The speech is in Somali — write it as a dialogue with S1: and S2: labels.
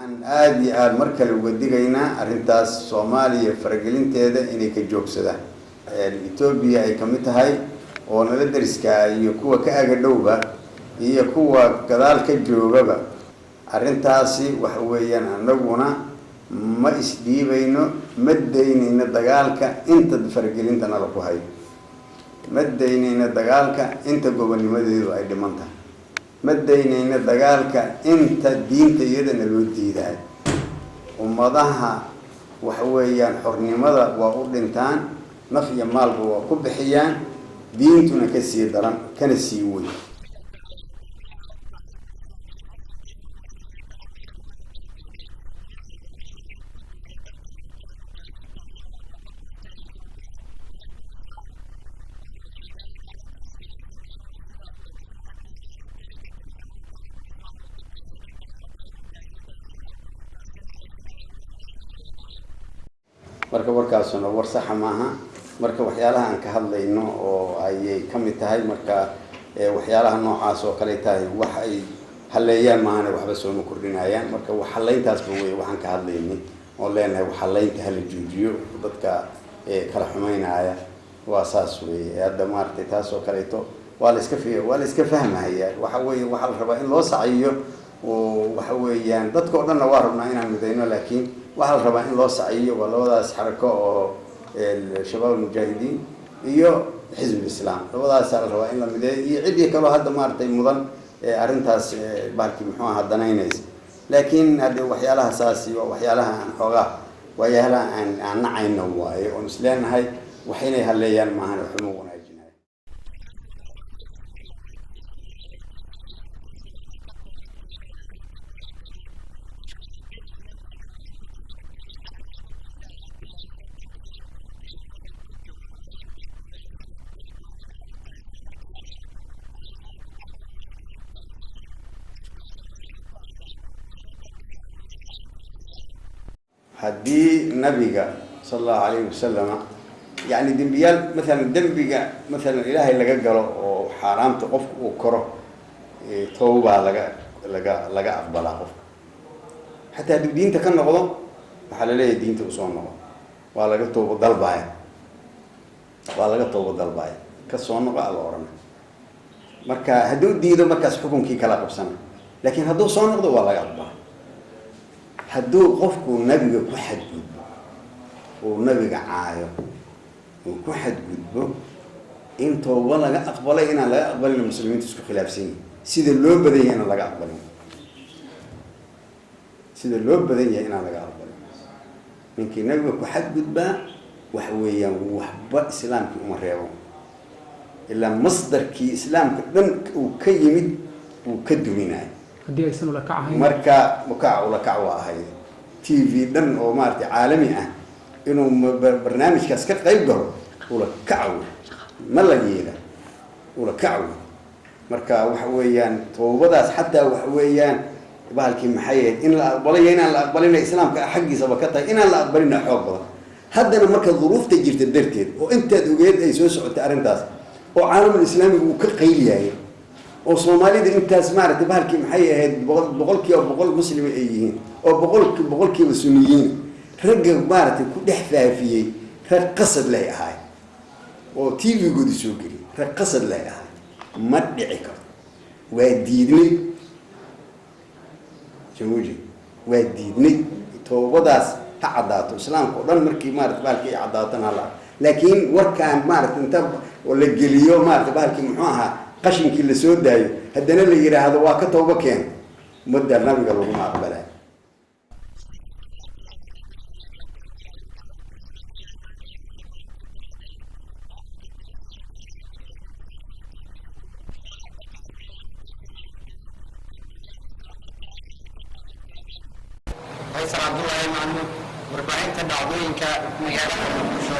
S1: waxaan aad iyo aad mar kale uga digaynaa arrintaas Soomaaliya faragelinteeda inay ka joogsadaan Ethiopia ay kamid tahay oo nala dariska iyo kuwa ka aga dhowba iyo kuwa gadaal ka joogaba arrintaasi wax weeyaan anaguna ma isdhiibayno ma daynayna dagaalka inta faragelinta nala ku hayo ma daynayna dagaalka inta gobonnimadeedu ay dhiman tahay ma daynayna dagaalka inta diinta iyadana loo diiday ummadaha wax weeyaan xornimada waa u dhintaan naf iyo maalba waa ku bixiyaan diintuna ka sii daran kana sii weyn marka warkaasuna war sax maaha marka waxyaalaha aan ka hadlayno oo ay kamid tahay marka waxyaalaha noocaas oo kale tahay wax ay haleeyaan maana waxba soo kordhinayaan marka wax haleyntaas way waxaan ka hadlaynay oo leenahay wax haleynta hal joojiyo dadka kala xumeynaya waa saas weey hadda maartay taas oo kale waa la iska fahmaya waxa weey waxa la rabaa in loo saciyo oo waxa weeyaan dadka oo dhan waa rabnaa inaan midayno laakiin waxa la rabaa in loo saciyo walawadaas xarako oo shabaab mujaahidiin iyo xisbi islaam labadaas la rabaa in la mideeyo iyo cidii kale hadda maartay mudan arintaas baarkii muxuu ahaa danaynaysa laakiin hadda waxyaalaha saasi waa waxyaalaha aan xoogaa waxyaalaha aan nacayno waaye oo isleenahay waxinay haleeyaan maahan wax ma wanaajinayo هدي نبيك صلى الله عليه وسلم يعني دنبيال مثلا دنبيك مثلا إلهي لقى قاله وحرام تقف وكره توبة لقى أقبل قف حتى هذا الدين تكن غضب وحلله الدين توصون غضب ولا توبة ضلباية ولا توبة ضلباية كصون غضب على ورنا مركا هدو الدين ده مركز حكم كي كلا قبسنا لكن هدو صون غضب ولا أقبل hadduu qofku nabiga ku xadgudbo oo nabiga caayo oo ku xadgudbo in tooba laga aqbalay in laga aqbalin muslimiintu isku khilaafsan sida loo badan yahay in laga aqbalin sida loo badan yahay in laga aqbalin ninkii nabiga ku xadgudba wax weeyaan waxba islaamku uma reebo illa masdarkii islaamka dhan uu ka yimid uu ka duminay
S2: haddii aysan ula kacahayn
S1: marka ula kac waa ahayd TV dhan oo maartay caalami ah inuu barnaamijkaas ka qayb galo ula kac ma la yeela ula kac marka waxa weeyaan toobadaas xataa waxa weeyaan bahalkii maxay in la aqbalay in la aqbalina islaamka xaqiisa ba ka tahay in la aqbalina xoog badan haddana marka duruufta jirta darteed oo intaad ogeed ay soo socotay arrintaas oo caalamka islaamiga uu ka qayliyahay oo Soomaalida intaas maartay bahalkii maxay ahayd boqolkiiba boqol muslimiin ay yihiin oo boqolkiiba sunniyiin ragga maartay ku dhex faafiyay rag qasad leh ahay oo TV gudi soo geli rag qasad leh ahay ma dhici karo waa diidnay jawji waa diidnay toobadaas ha cadaato islaamku oo dhan markii maartay bahalkii cadaatana laakiin warkaan maartay inta oo la geliyo maartay bahalkii muxuu ahaa qashinkii la soo daayo haddana la yiraahdo waa ka tooba keen mudda nabiga lagu aqbalay
S3: Faisal Abdullahi Mahmoud warbaahinta dhacdooyinka magaalada Muqdisho